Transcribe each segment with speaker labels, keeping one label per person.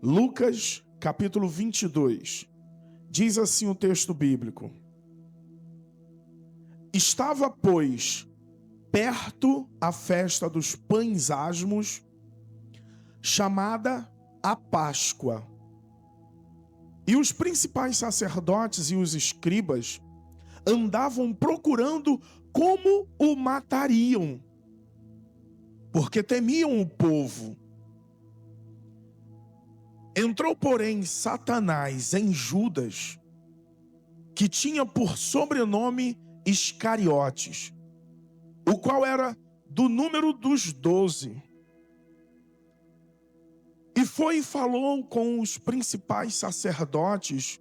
Speaker 1: Lucas, capítulo 22. Diz assim o texto bíblico: Estava, pois, perto a festa dos pães asmos, chamada a Páscoa. E os principais sacerdotes e os escribas andavam procurando como o matariam, porque temiam o povo. Entrou, porém, Satanás em Judas, que tinha por sobrenome Iscariotes, o qual era do número dos 12. E foi e falou com os principais sacerdotes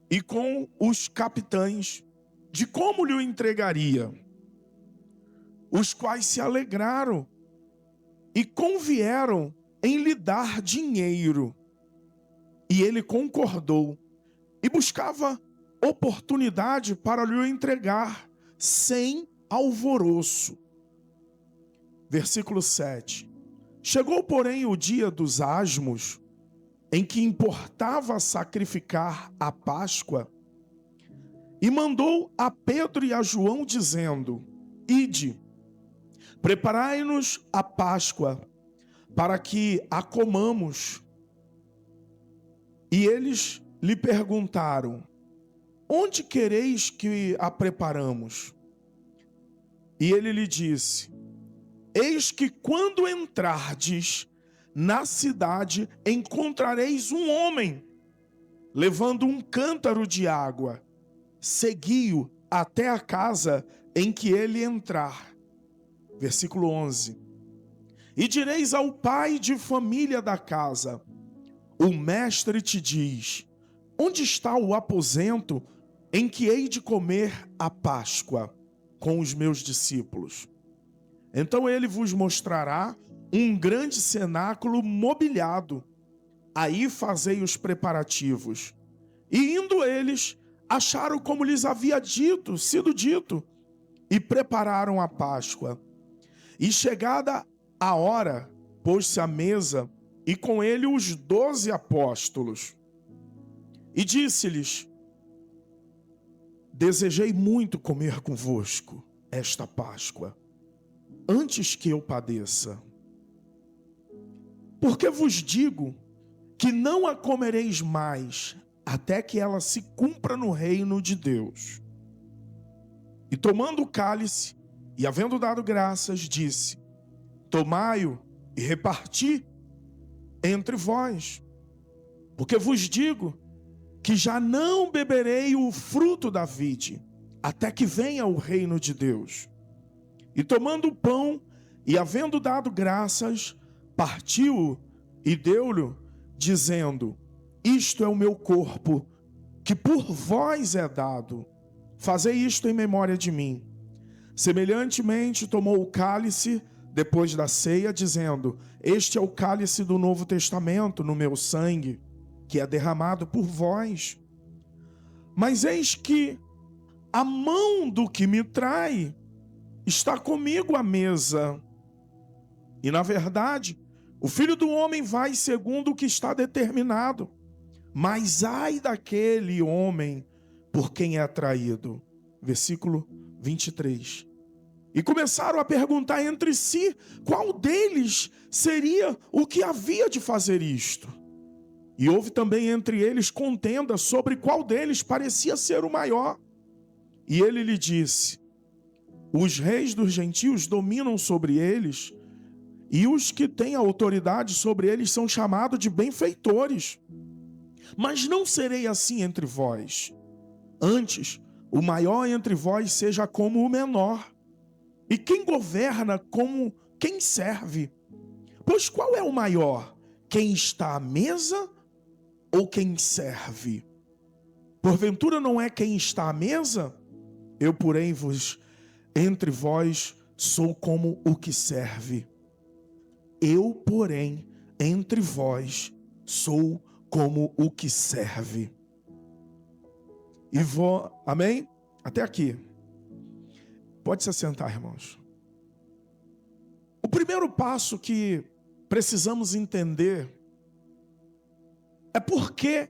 Speaker 1: e com os capitães de como lhe o entregaria, os quais se alegraram e convieram em lhe dar dinheiro. E ele concordou e buscava oportunidade para lhe o entregar sem alvoroço. Versículo 7. Chegou, porém, o dia dos asmos, em que importava sacrificar a Páscoa, e mandou a Pedro e a João, dizendo: Ide, preparai-nos a Páscoa, para que a comamos. E eles lhe perguntaram: Onde quereis que a preparamos? E ele lhe disse: Eis que quando entrardes na cidade, encontrareis um homem levando um cântaro de água. Segui-o até a casa em que ele entrar. Versículo 11. E direis ao pai de família da casa: O mestre te diz: Onde está o aposento em que hei de comer a Páscoa com os meus discípulos? Então ele vos mostrará um grande cenáculo mobiliado. Aí fazei os preparativos. E indo eles, acharam como lhes havia sido dito, e prepararam a Páscoa. E chegada a hora, pôs-se à mesa, e com ele os 12 apóstolos. E disse-lhes: Desejei muito comer convosco esta Páscoa, antes que eu padeça. Porque vos digo que não a comereis mais, até que ela se cumpra no reino de Deus. E tomando o cálice, e havendo dado graças, disse: Tomai-o e reparti entre vós. Porque vos digo que já não beberei o fruto da vide, até que venha o reino de Deus. E tomando o pão, e havendo dado graças, partiu-o e deu-lhe, dizendo: Isto é o meu corpo, que por vós é dado. Fazei isto em memória de mim. Semelhantemente tomou o cálice depois da ceia, dizendo: Este é o cálice do Novo Testamento no meu sangue, que é derramado por vós. Mas eis que a mão do que me trai está comigo à mesa. E na verdade, o Filho do Homem vai segundo o que está determinado. Mas ai daquele homem por quem é traído. Versículo 23. E começaram a perguntar entre si qual deles seria o que havia de fazer isto. E houve também entre eles contenda sobre qual deles parecia ser o maior. E ele lhe disse: Os reis dos gentios dominam sobre eles, e os que têm autoridade sobre eles são chamados de benfeitores. Mas não serei assim entre vós. Antes, o maior entre vós seja como o menor, e quem governa como quem serve. Pois qual é o maior? Quem está à mesa ou quem serve? Porventura não é quem está à mesa? Eu, porém, entre vós sou como o que serve. Eu, porém, entre vós sou como o que serve. E amém? Até aqui. Pode se assentar, irmãos. O primeiro passo que precisamos entender É porque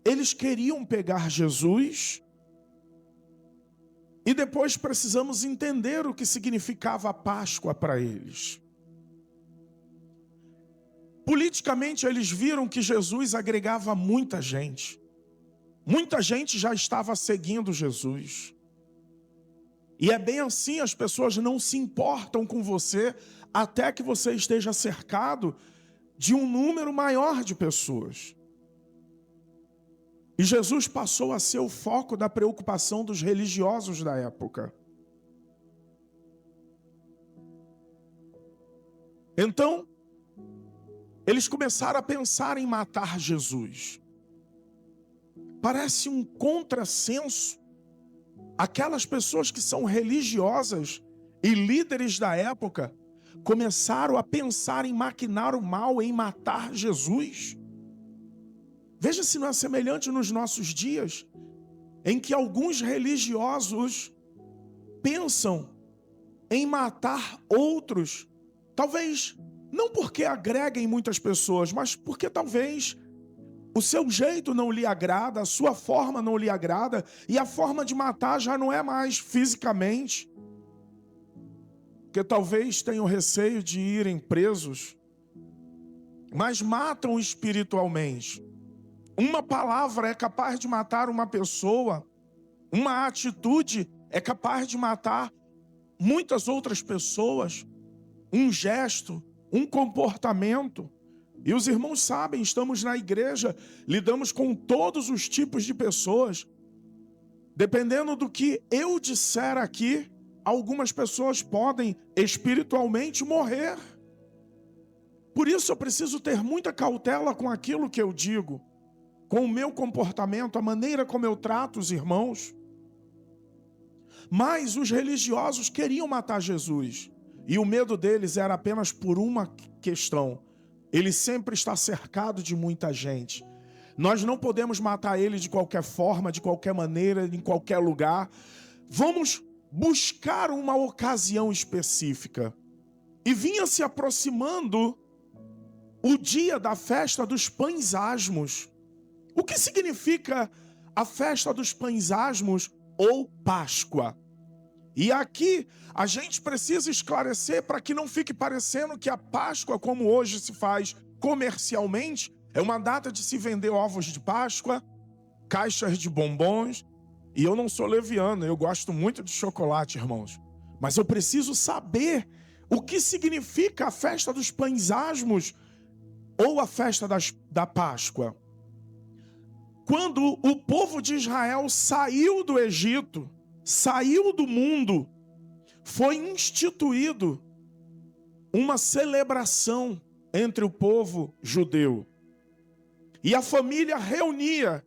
Speaker 1: eles queriam pegar Jesus e depois precisamos entender o que significava a Páscoa para eles. Politicamente, eles viram que Jesus agregava muita gente. Muita gente já estava seguindo Jesus. E é bem assim, as pessoas não se importam com você até que você esteja cercado de um número maior de pessoas. E Jesus passou a ser o foco da preocupação dos religiosos da época. Então, eles começaram a pensar em matar Jesus. Parece um contrassenso. Aquelas pessoas que são religiosas e líderes da época começaram a pensar em maquinar o mal, em matar Jesus. Veja se não é semelhante nos nossos dias, em que alguns religiosos pensam em matar outros, talvez não porque agreguem muitas pessoas, mas porque talvez o seu jeito não lhe agrada, a sua forma não lhe agrada, e a forma de matar já não é mais fisicamente. Porque talvez tenham receio de irem presos, mas matam espiritualmente. Uma palavra é capaz de matar uma pessoa, uma atitude é capaz de matar muitas outras pessoas, um gesto, um comportamento. E os irmãos sabem, estamos na igreja, lidamos com todos os tipos de pessoas. Dependendo do que eu disser aqui, algumas pessoas podem espiritualmente morrer. Por isso eu preciso ter muita cautela com aquilo que eu digo, com o meu comportamento, a maneira como eu trato os irmãos. Mas os religiosos queriam matar Jesus. E o medo deles era apenas por uma questão. Ele sempre está cercado de muita gente. Nós não podemos matar ele de qualquer forma, de qualquer maneira, em qualquer lugar. Vamos buscar uma ocasião específica. E vinha se aproximando o dia da festa dos pães asmos. O que significa a festa dos pães asmos ou Páscoa? E aqui a gente precisa esclarecer para que não fique parecendo que a Páscoa, como hoje se faz comercialmente, é uma data de se vender ovos de Páscoa, caixas de bombons. E eu não sou leviano, eu gosto muito de chocolate, irmãos. Mas eu preciso saber o que significa a festa dos pães asmos ou a festa da Páscoa. Quando o povo de Israel saiu do Egito, saiu do mundo, foi instituído uma celebração entre o povo judeu. E a família reunia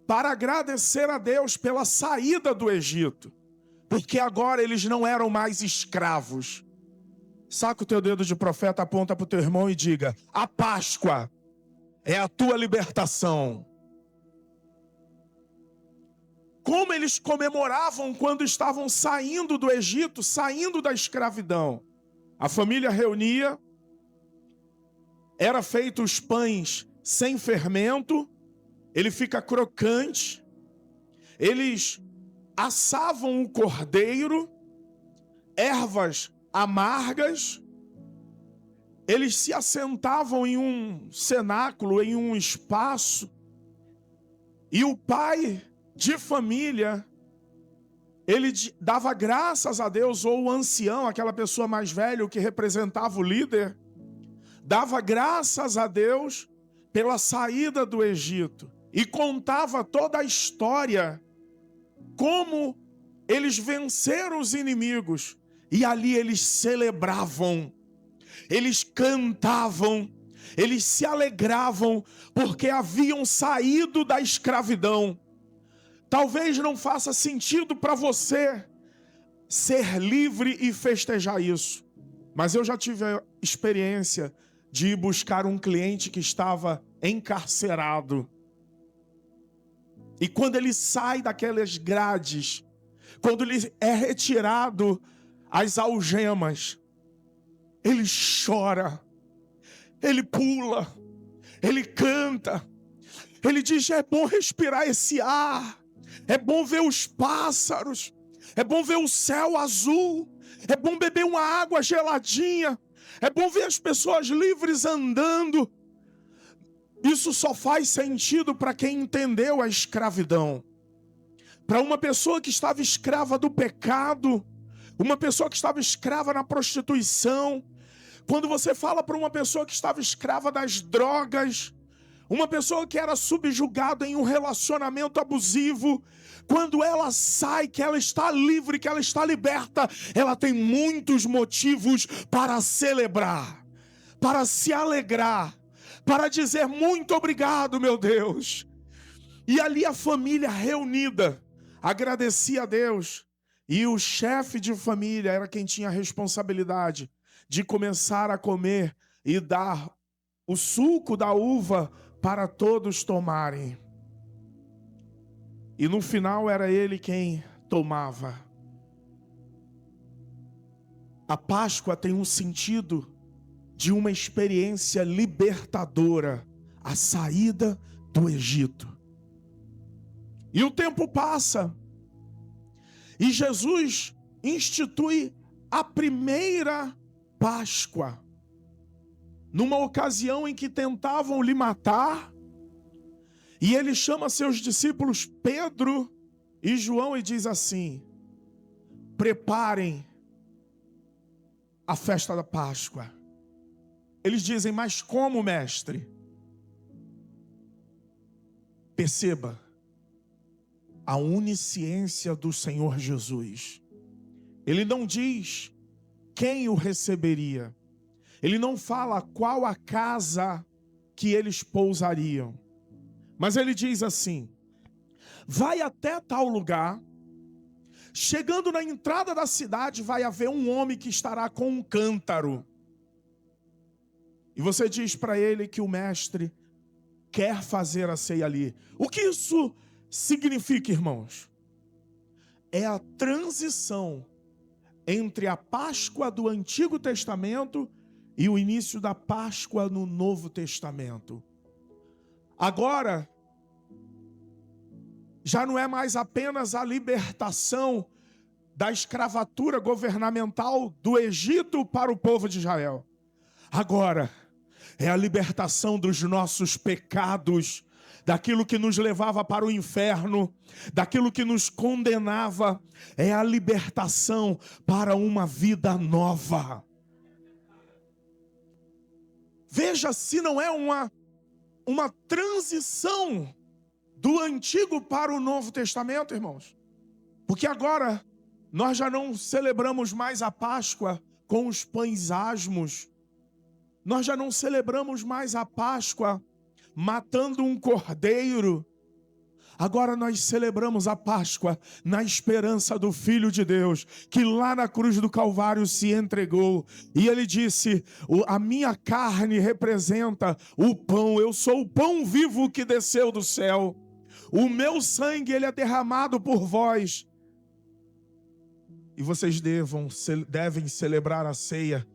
Speaker 1: para agradecer a Deus pela saída do Egito, porque agora eles não eram mais escravos. Saca o teu dedo de profeta, aponta para o teu irmão e diga: a Páscoa é a tua libertação. Como eles comemoravam quando estavam saindo do Egito, saindo da escravidão. A família reunia, era feito os pães sem fermento, ele fica crocante, eles assavam o cordeiro, ervas amargas, eles se assentavam em um cenáculo, em um espaço, e o pai de família, ele dava graças a Deus, ou o ancião, aquela pessoa mais velha, que representava o líder, dava graças a Deus pela saída do Egito e contava toda a história, como eles venceram os inimigos, e ali eles celebravam, eles cantavam, eles se alegravam, porque haviam saído da escravidão. Talvez não faça sentido para você ser livre e festejar isso. Mas eu já tive a experiência de ir buscar um cliente que estava encarcerado. E quando ele sai daquelas grades, quando ele é retirado as algemas, ele chora, ele pula, ele canta, Ele diz: é bom respirar esse ar, é bom ver os pássaros, é bom ver o céu azul, é bom beber uma água geladinha, é bom ver as pessoas livres andando. Isso só faz sentido para quem entendeu a escravidão. Para uma pessoa que estava escrava do pecado, uma pessoa que estava escrava na prostituição, quando você fala para uma pessoa que estava escrava das drogas, uma pessoa que era subjugada em um relacionamento abusivo, quando ela sai, que ela está livre, que ela está liberta, ela tem muitos motivos para celebrar, para se alegrar, para dizer muito obrigado, meu Deus. E ali a família reunida agradecia a Deus. E o chefe de família era quem tinha a responsabilidade de começar a comer e dar o suco da uva para todos tomarem. E no final era ele quem tomava. A Páscoa tem um sentido de uma experiência libertadora, a saída do Egito. E o tempo passa, e Jesus institui a primeira Páscoa, numa ocasião em que tentavam lhe matar, e ele chama seus discípulos Pedro e João e diz assim: preparem a festa da Páscoa. Eles dizem: mas como, mestre? Perceba a onisciência do Senhor Jesus. Ele não diz quem o receberia. Ele não fala qual a casa que eles pousariam. Mas ele diz assim: vai até tal lugar. Chegando na entrada da cidade, vai haver um homem que estará com um cântaro. E você diz para ele que o mestre quer fazer a ceia ali. O que isso significa, irmãos? É a transição entre a Páscoa do Antigo Testamento e o início da Páscoa no Novo Testamento. Agora, já não é mais apenas a libertação da escravatura governamental do Egito para o povo de Israel. Agora, é a libertação dos nossos pecados, daquilo que nos levava para o inferno, daquilo que nos condenava. É a libertação para uma vida nova. Veja se não é uma transição do Antigo para o Novo Testamento, irmãos. Porque agora nós já não celebramos mais a Páscoa com os pães asmos. Nós já não celebramos mais a Páscoa matando um cordeiro. Agora nós celebramos a Páscoa na esperança do Filho de Deus, que lá na cruz do Calvário se entregou. E ele disse: a minha carne representa o pão, eu sou o pão vivo que desceu do céu. O meu sangue, ele é derramado por vós. E vocês devem celebrar a ceia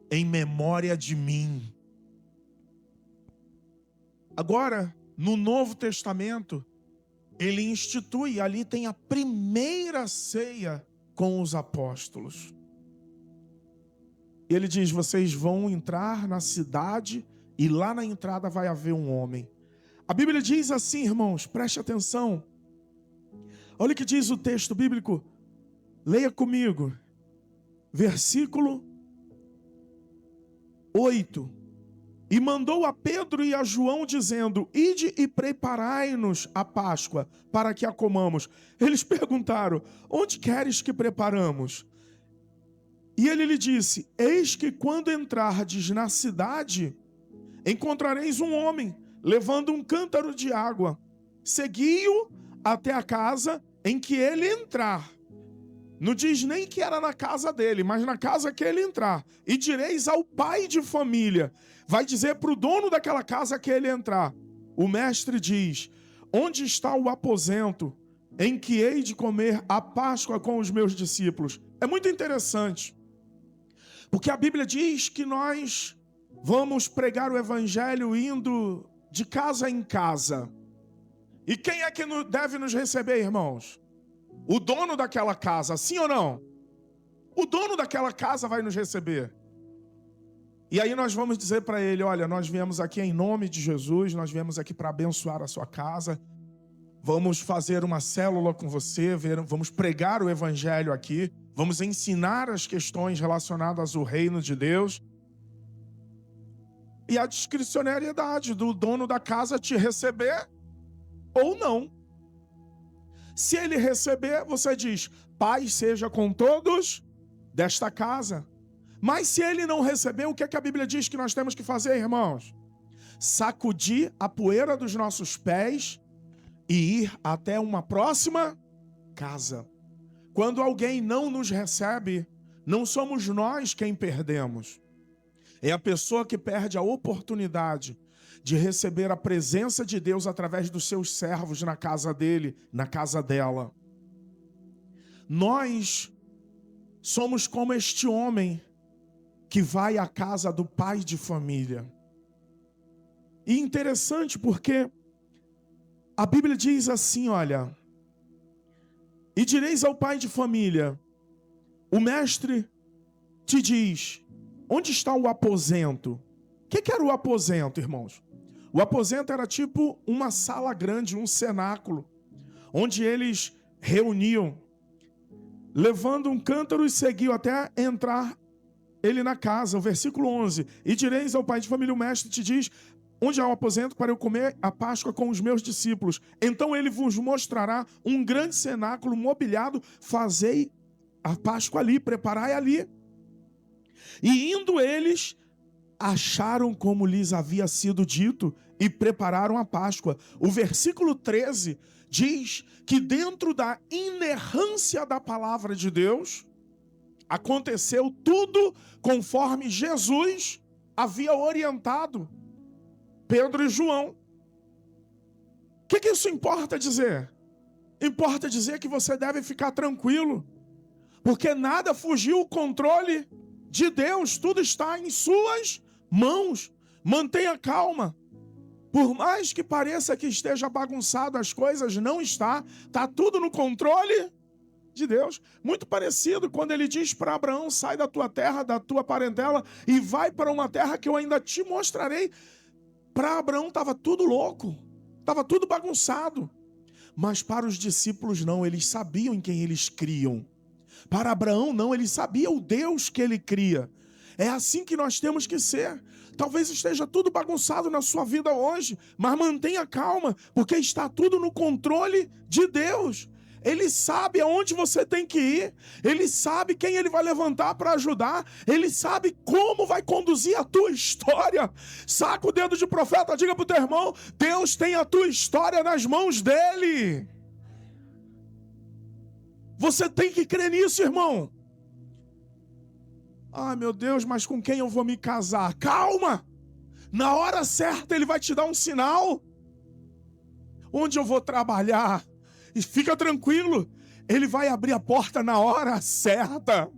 Speaker 1: em memória de mim. Agora, no Novo Testamento, ele institui, ali tem a primeira ceia com os apóstolos. Ele diz: vocês vão entrar na cidade e lá na entrada vai haver um homem. A Bíblia diz assim, irmãos, preste atenção. Olha o que diz o texto bíblico. Leia comigo. Versículo 8. E mandou a Pedro e a João, dizendo: ide e preparai-nos a Páscoa, para que a comamos. Eles perguntaram: onde queres que preparamos? E ele lhe disse: eis que quando entrardes na cidade, encontrareis um homem, levando um cântaro de água. Segui-o até a casa em que ele entrar. Não diz nem que era na casa dele, mas na casa que ele entrar. E direis ao pai de família. Vai dizer para o dono daquela casa que ele entrar. O mestre diz: onde está o aposento em que hei de comer a Páscoa com os meus discípulos? É muito interessante, porque a Bíblia diz que nós vamos pregar o evangelho indo de casa em casa. E quem é que deve nos receber, irmãos? O dono daquela casa, sim ou não? O dono daquela casa vai nos receber. E aí nós vamos dizer para ele, olha, nós viemos aqui em nome de Jesus, nós viemos aqui para abençoar a sua casa, vamos fazer uma célula com você, vamos pregar o evangelho aqui, vamos ensinar as questões relacionadas ao reino de Deus. E a discricionariedade do dono da casa te receber ou não. Se ele receber, você diz, paz seja com todos desta casa. Mas se ele não receber, o que é que a Bíblia diz que nós temos que fazer, irmãos? Sacudir a poeira dos nossos pés e ir até uma próxima casa. Quando alguém não nos recebe, não somos nós quem perdemos. É a pessoa que perde a oportunidade de receber a presença de Deus através dos seus servos na casa dele, na casa dela. Nós somos como este homem que vai à casa do pai de família. E interessante porque a Bíblia diz assim, olha, e direis ao pai de família, o mestre te diz, onde está o aposento? O que era o aposento, irmãos? O aposento era tipo uma sala grande, um cenáculo, onde eles reuniam, levando um cântaro e seguiam até entrar ele na casa. O versículo 11, e direis ao pai de família, o mestre te diz, onde há um aposento para eu comer a Páscoa com os meus discípulos. Então ele vos mostrará um grande cenáculo mobiliado, fazei a Páscoa ali, preparai ali. E indo eles, acharam como lhes havia sido dito e prepararam a Páscoa. O versículo 13 diz que dentro da inerrância da palavra de Deus, aconteceu tudo conforme Jesus havia orientado Pedro e João. O que isso importa dizer? Importa dizer que você deve ficar tranquilo, porque nada fugiu o controle de Deus, tudo está em suas mãos. Mantenha calma. Por mais que pareça que esteja bagunçado as coisas, não está. Está tudo no controle de Deus. Muito parecido quando ele diz para Abraão, sai da tua terra, da tua parentela e vai para uma terra que eu ainda te mostrarei. Para Abraão estava tudo louco, estava tudo bagunçado. Mas para os discípulos não, eles sabiam em quem eles criam. Para Abraão não, ele sabia o Deus que ele cria. É assim que nós temos que ser. Talvez esteja tudo bagunçado na sua vida hoje, mas mantenha calma, porque está tudo no controle de Deus. Ele sabe aonde você tem que ir, ele sabe quem ele vai levantar para ajudar, ele sabe como vai conduzir a tua história. Saca o dedo de profeta, diga para o teu irmão, Deus tem a tua história nas mãos dele. Você tem que crer nisso, irmão. Ai, meu Deus, mas com quem eu vou me casar? Calma! Na hora certa ele vai te dar um sinal. Onde eu vou trabalhar? E fica tranquilo, ele vai abrir a porta na hora certa.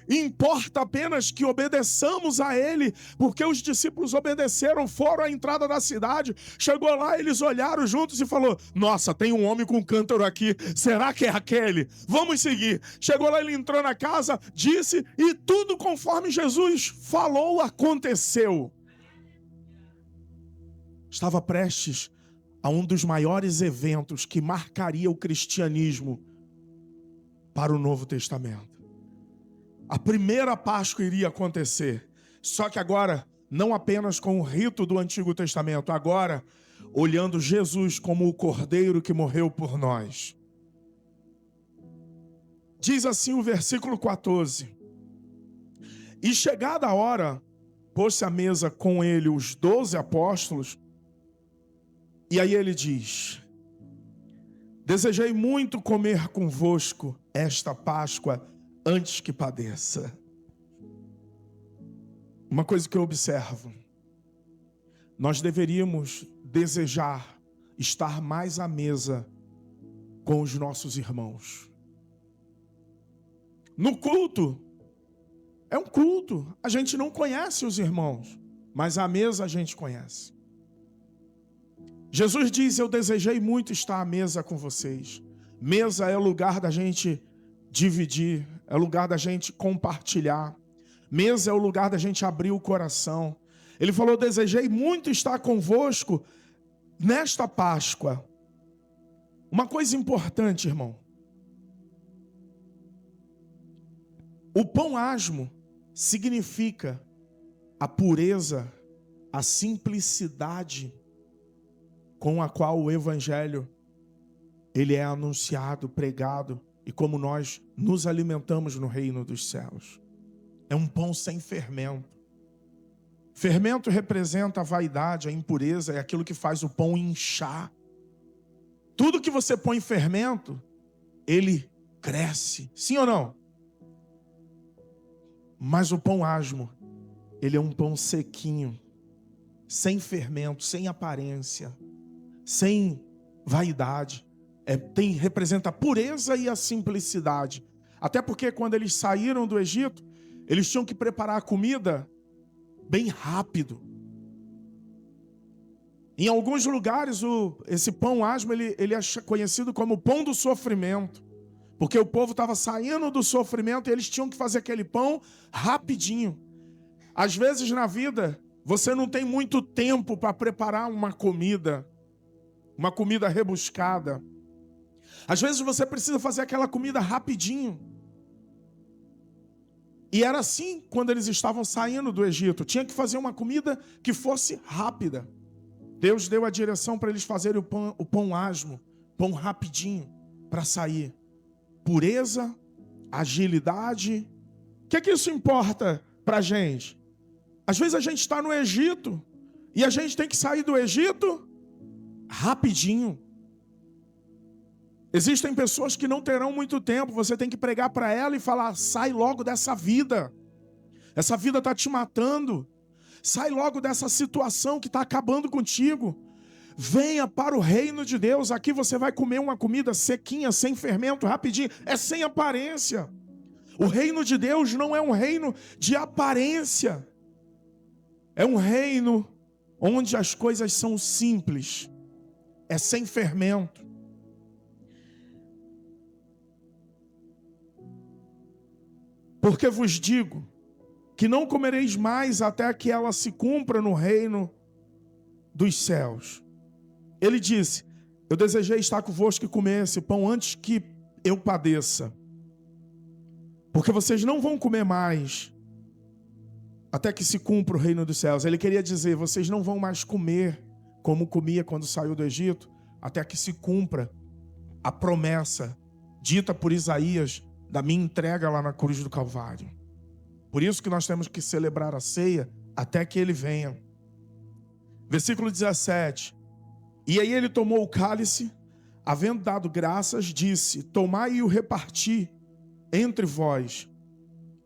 Speaker 1: Importa apenas que obedeçamos a ele, porque os discípulos obedeceram, foram à entrada da cidade, chegou lá, eles olharam juntos e falou, nossa, tem um homem com um cântaro aqui, será que é aquele? Vamos seguir. Chegou lá, ele entrou na casa, disse, e tudo conforme Jesus falou aconteceu. Estava prestes a um dos maiores eventos que marcaria o cristianismo para o Novo Testamento. A primeira Páscoa iria acontecer, só que agora, não apenas com o rito do Antigo Testamento, agora, olhando Jesus como o Cordeiro que morreu por nós. Diz assim o versículo 14, e chegada a hora, pôs-se à mesa com ele os 12 apóstolos, e aí ele diz, desejei muito comer convosco esta Páscoa antes que padeça. Uma coisa que eu observo, nós deveríamos desejar estar mais à mesa com os nossos irmãos. No culto, é um culto, a gente não conhece os irmãos, mas à mesa a gente conhece. Jesus diz: eu desejei muito estar à mesa com vocês. Mesa é o lugar da gente dividir, é o lugar da gente compartilhar. Mesa é o lugar da gente abrir o coração. Ele falou: desejei muito estar convosco nesta Páscoa. Uma coisa importante, irmão. O pão asmo significa a pureza, a simplicidade com a qual o evangelho ele é anunciado, pregado, e como nós nos alimentamos no reino dos céus. É um pão sem fermento. Fermento representa a vaidade, a impureza, é aquilo que faz o pão inchar. Tudo que você põe em fermento, ele cresce. Sim ou não? Mas o pão asmo, ele é um pão sequinho, sem fermento, sem aparência, sem vaidade. Representa a pureza e a simplicidade. Até porque quando eles saíram do Egito, eles tinham que preparar a comida bem rápido. Em alguns lugares, esse pão asmo, ele é conhecido como pão do sofrimento. Porque o povo estava saindo do sofrimento e eles tinham que fazer aquele pão rapidinho. Às vezes na vida, você não tem muito tempo para preparar uma comida rebuscada. Às vezes você precisa fazer aquela comida rapidinho. E era assim quando eles estavam saindo do Egito. Tinha que fazer uma comida que fosse rápida. Deus deu a direção para eles fazerem o pão asmo, pão rapidinho, para sair. Pureza, agilidade. O que isso importa para a gente? Às vezes a gente está no Egito e a gente tem que sair do Egito rapidinho. Existem pessoas que não terão muito tempo. Você tem que pregar para ela e falar: sai logo dessa vida. Essa vida está te matando. Sai logo dessa situação que está acabando contigo. Venha para o reino de Deus. Aqui você vai comer uma comida sequinha, sem fermento, rapidinho. É sem aparência. O reino de Deus não é um reino de aparência. É um reino onde as coisas são simples. É sem fermento. Porque vos digo que não comereis mais até que ela se cumpra no reino dos céus. Ele disse: eu desejei estar convosco e comer esse pão antes que eu padeça. Porque vocês não vão comer mais até que se cumpra o reino dos céus. Ele queria dizer: vocês não vão mais comer como comia quando saiu do Egito, até que se cumpra a promessa dita por Isaías da minha entrega lá na cruz do Calvário. Por isso que nós temos que celebrar a ceia até que ele venha. Versículo 17. E aí ele tomou o cálice, havendo dado graças, disse: tomai e o reparti entre vós,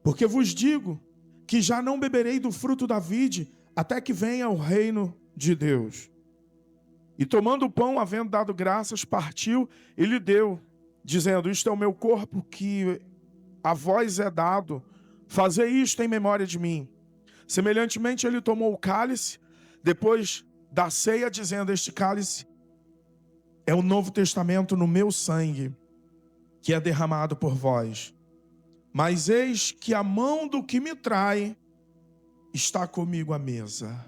Speaker 1: porque vos digo que já não beberei do fruto da vide até que venha o reino de Deus. E tomando o pão, havendo dado graças, partiu e lhe deu, dizendo: isto é o meu corpo que a vós é dado, fazei isto em memória de mim. Semelhantemente ele tomou o cálice, depois da ceia, dizendo: este cálice é o novo testamento no meu sangue, que é derramado por vós. Mas eis que a mão do que me trai está comigo à mesa.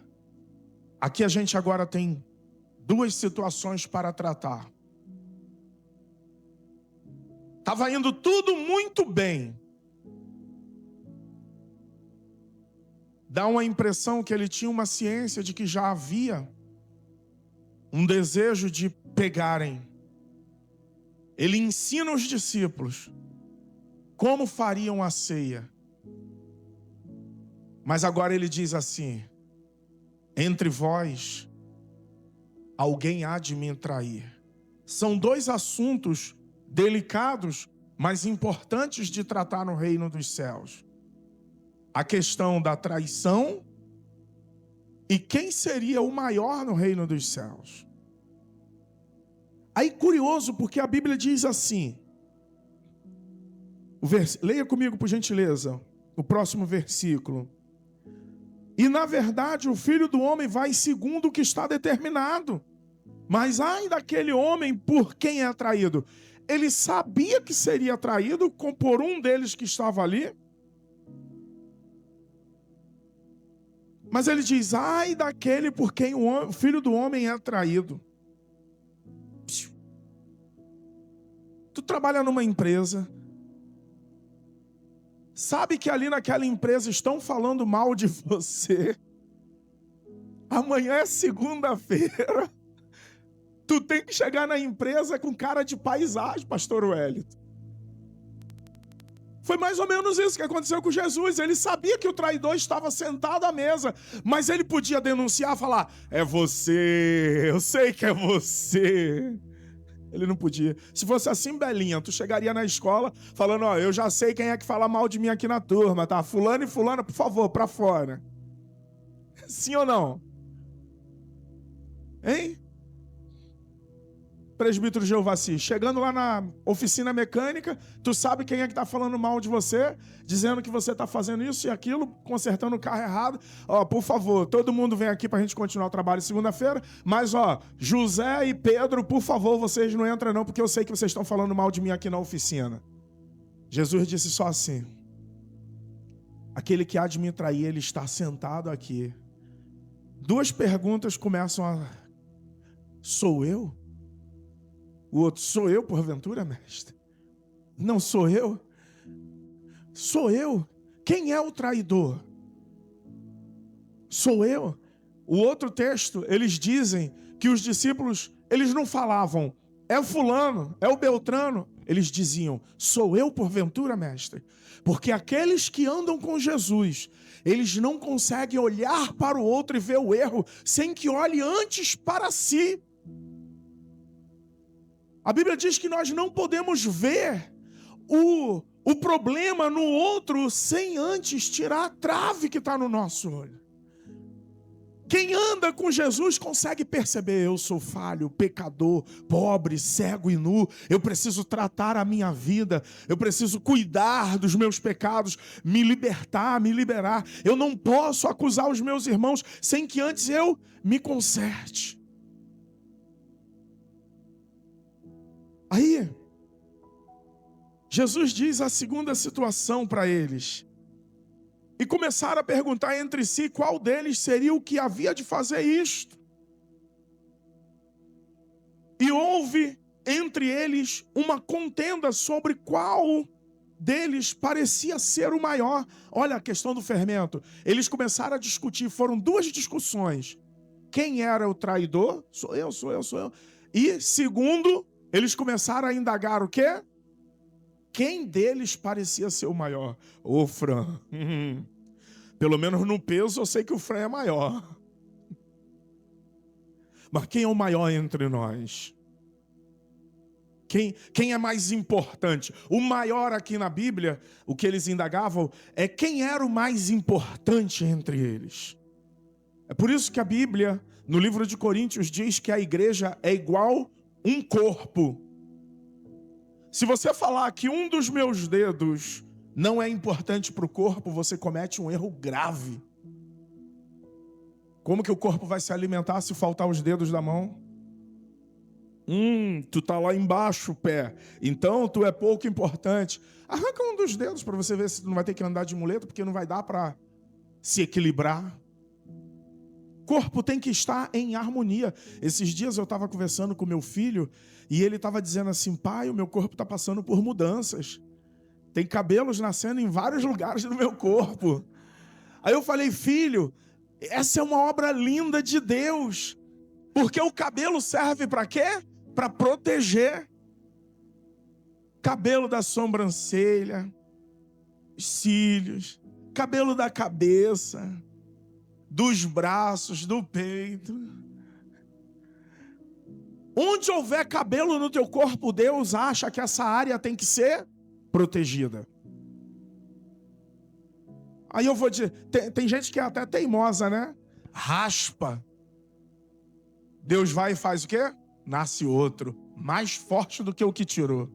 Speaker 1: Aqui a gente agora tem duas situações para tratar. Estava indo tudo muito bem. Dá uma impressão que ele tinha uma ciência de que já havia um desejo de pegarem. Ele ensina os discípulos como fariam a ceia. Mas agora ele diz assim: entre vós alguém há de me trair. São dois assuntos delicados, mas importantes de tratar no reino dos céus. A questão da traição e quem seria o maior no reino dos céus. Aí curioso, porque a Bíblia diz assim, leia comigo por gentileza, o próximo versículo. E na verdade o Filho do Homem vai segundo o que está determinado. Mas ai daquele homem por quem é traído. Ele sabia que seria traído por um deles que estava ali. Mas ele diz, ai daquele por quem o filho do homem é traído. Tu trabalha numa empresa, sabe que ali naquela empresa estão falando mal de você. Amanhã é segunda-feira. Tu tem que chegar na empresa com cara de paisagem, pastor Wellington. Foi mais ou menos isso que aconteceu com Jesus. Ele sabia que o traidor estava sentado à mesa, mas ele podia denunciar, falar, é você, eu sei que é você. Ele não podia. Se fosse assim, Belinha, tu chegaria na escola falando, ó, eu já sei quem é que fala mal de mim aqui na turma, tá? Fulano e fulana, por favor, pra fora. Sim ou não? Hein? Presbítero Jeovassi, chegando lá na oficina mecânica, tu sabe quem é que tá falando mal de você, dizendo que você tá fazendo isso e aquilo, consertando o carro errado. Ó, por favor, todo mundo vem aqui pra gente continuar o trabalho segunda-feira, mas ó, José e Pedro, por favor, vocês não entram não, porque eu sei que vocês estão falando mal de mim aqui na oficina. Jesus disse só assim, aquele que há de me trair, ele está sentado aqui. Duas perguntas começam a... Sou eu? O outro, sou eu porventura, mestre? Não sou eu? Sou eu? Quem é o traidor? Sou eu? O outro texto, eles dizem que os discípulos, eles não falavam, é o fulano, é o Beltrano. Eles diziam, sou eu porventura, mestre? Porque aqueles que andam com Jesus, eles não conseguem olhar para o outro e ver o erro, sem que olhe antes para si. A Bíblia diz que nós não podemos ver o problema no outro sem antes tirar a trave que está no nosso olho. Quem anda com Jesus consegue perceber, eu sou falho, pecador, pobre, cego e nu, eu preciso tratar a minha vida, eu preciso cuidar dos meus pecados, me libertar, me liberar. Eu não posso acusar os meus irmãos sem que antes eu me conserte. Aí, Jesus diz a segunda situação para eles. E começaram a perguntar entre si qual deles seria o que havia de fazer isto. E houve entre eles uma contenda sobre qual deles parecia ser o maior. Olha a questão do fermento. Eles começaram a discutir, foram duas discussões. Quem era o traidor? Sou eu, sou eu, sou eu. E segundo, eles começaram a indagar o quê? Quem deles parecia ser o maior? Ô, Fran. Pelo menos no peso eu sei que o Fran é maior. Mas quem é o maior entre nós? Quem é mais importante? O maior aqui na Bíblia, o que eles indagavam, é quem era o mais importante entre eles. É por isso que a Bíblia, no livro de Coríntios, diz que a igreja é igual um corpo. Se você falar que um dos meus dedos não é importante para o corpo, você comete um erro grave. Como que o corpo vai se alimentar se faltar os dedos da mão? Tu tá lá embaixo, pé. Então tu é pouco importante. Arranca um dos dedos para você ver se tu não vai ter que andar de muleta, porque não vai dar para se equilibrar. Corpo tem que estar em harmonia. Esses dias eu estava conversando com meu filho e ele estava dizendo assim, pai, o meu corpo está passando por mudanças. Tem cabelos nascendo em vários lugares do meu corpo. Aí eu falei, filho, essa é uma obra linda de Deus. Porque o cabelo serve para quê? Para proteger. Cabelo da sobrancelha, cílios, cabelo da cabeça, dos braços, do peito. Onde houver cabelo no teu corpo, Deus acha que essa área tem que ser protegida. Aí eu vou dizer, tem gente que é até teimosa, né? Raspa. Deus vai e faz o quê? Nasce outro, mais forte do que o que tirou.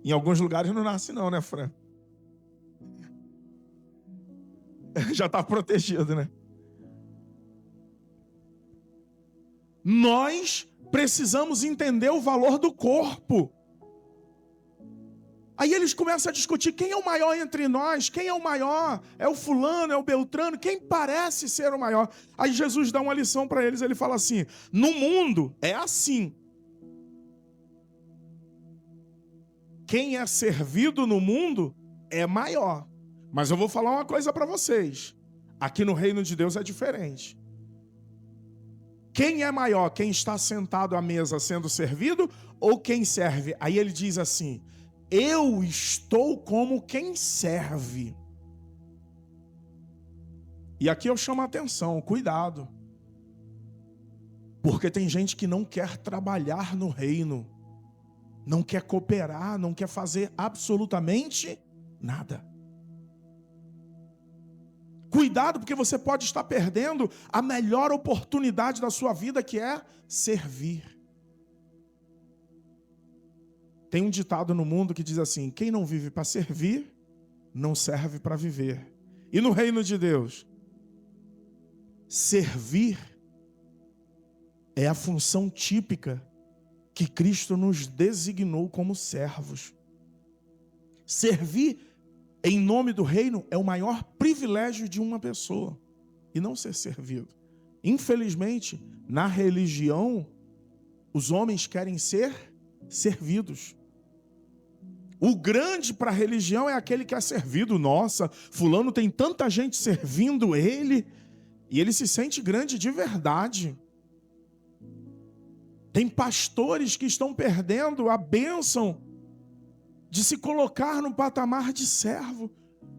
Speaker 1: Em alguns lugares não nasce não, né, Fran? Já está protegido, né? Nós precisamos entender o valor do corpo. Aí eles começam a discutir quem é o maior entre nós, quem é o maior, é o fulano, é o beltrano, quem parece ser o maior. Aí Jesus dá uma lição para eles, ele fala assim: no mundo é assim. Quem é servido no mundo é maior. Mas eu vou falar uma coisa para vocês. Aqui no reino de Deus é diferente. Quem é maior? Quem está sentado à mesa sendo servido ou quem serve? Aí ele diz assim: eu estou como quem serve. E aqui eu chamo a atenção, cuidado. Porque tem gente que não quer trabalhar no reino, não quer cooperar, não quer fazer absolutamente nada. Cuidado, porque você pode estar perdendo a melhor oportunidade da sua vida, que é servir. Tem um ditado no mundo que diz assim: quem não vive para servir, não serve para viver. E no reino de Deus, servir é a função típica que Cristo nos designou como servos. Servir em nome do reino é o maior privilégio de uma pessoa, e não ser servido. Infelizmente, na religião, os homens querem ser servidos. O grande para a religião é aquele que é servido. Nossa, fulano tem tanta gente servindo ele, e ele se sente grande de verdade. Tem pastores que estão perdendo a bênção de se colocar no patamar de servo,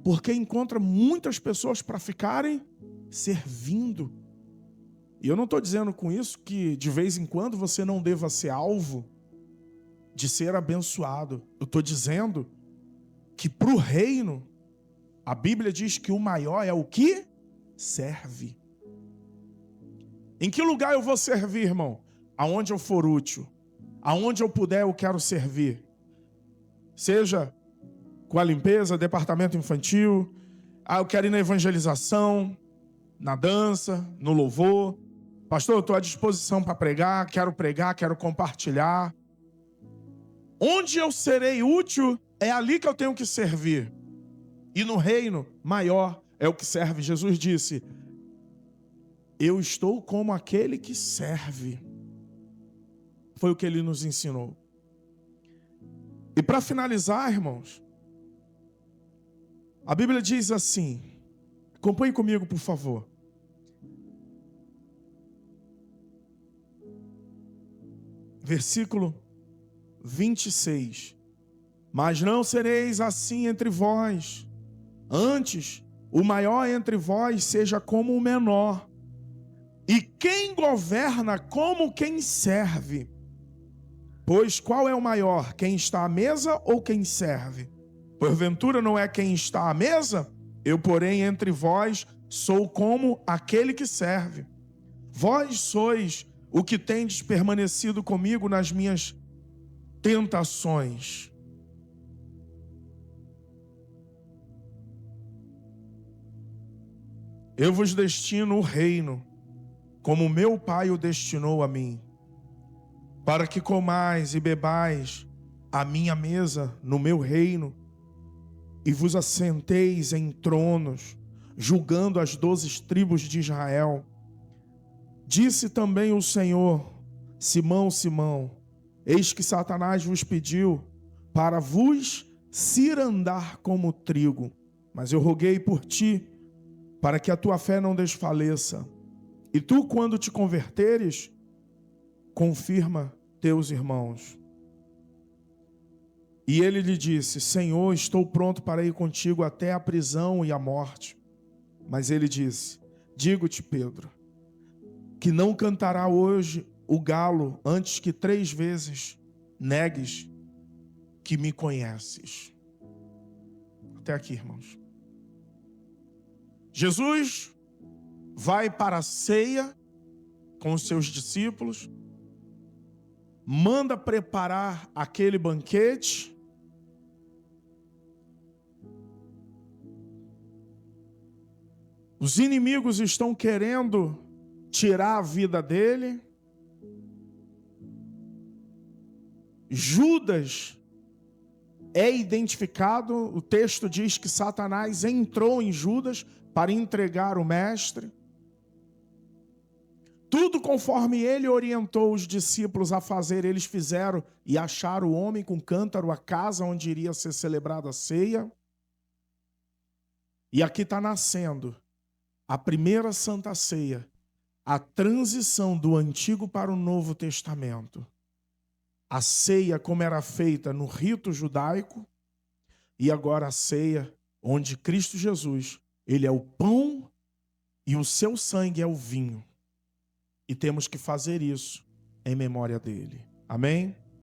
Speaker 1: porque encontra muitas pessoas para ficarem servindo. E eu não estou dizendo com isso que de vez em quando você não deva ser alvo de ser abençoado. Eu estou dizendo que para o reino, a Bíblia diz que o maior é o que serve. Em que lugar eu vou servir, irmão? Aonde eu for útil. Aonde eu puder, eu quero servir. Seja com a limpeza, departamento infantil, eu quero ir na evangelização, na dança, no louvor. Pastor, eu estou à disposição para pregar, quero compartilhar. Onde eu serei útil, é ali que eu tenho que servir. E no reino, maior é o que serve. Jesus disse: eu estou como aquele que serve. Foi o que ele nos ensinou. E para finalizar, irmãos, a Bíblia diz assim, acompanhe comigo, por favor. Versículo 26. Mas não sereis assim entre vós. Antes, o maior entre vós seja como o menor. E quem governa como quem serve. Pois qual é o maior? Quem está à mesa ou quem serve? Porventura não é quem está à mesa? Eu, porém, entre vós sou como aquele que serve. Vós sois o que tendes permanecido comigo nas minhas tentações. Eu vos destino o reino, como meu Pai o destinou a mim, para que comais e bebais à minha mesa no meu reino, e vos assenteis em tronos, julgando as 12 tribos de Israel. Disse também o Senhor: Simão, Simão, eis que Satanás vos pediu para vos cirandar como trigo, mas eu roguei por ti, para que a tua fé não desfaleça. E tu, quando te converteres, confirma teus irmãos. E ele lhe disse: Senhor, estou pronto para ir contigo até a prisão e a morte. Mas ele disse: digo-te, Pedro, que não cantará hoje o galo antes que 3 vezes negues que me conheces. Até aqui, irmãos. Jesus vai para a ceia com os seus discípulos, manda preparar aquele banquete. Os inimigos estão querendo tirar a vida dele. Judas é identificado, o texto diz que Satanás entrou em Judas para entregar o mestre. Tudo conforme ele orientou os discípulos a fazer, eles fizeram, e acharam o homem com cântaro, a casa onde iria ser celebrada a ceia. E aqui está nascendo a primeira Santa Ceia, a transição do Antigo para o Novo Testamento. A ceia como era feita no rito judaico, e agora a ceia onde Cristo Jesus, ele é o pão e o seu sangue é o vinho. E temos que fazer isso em memória dele. Amém?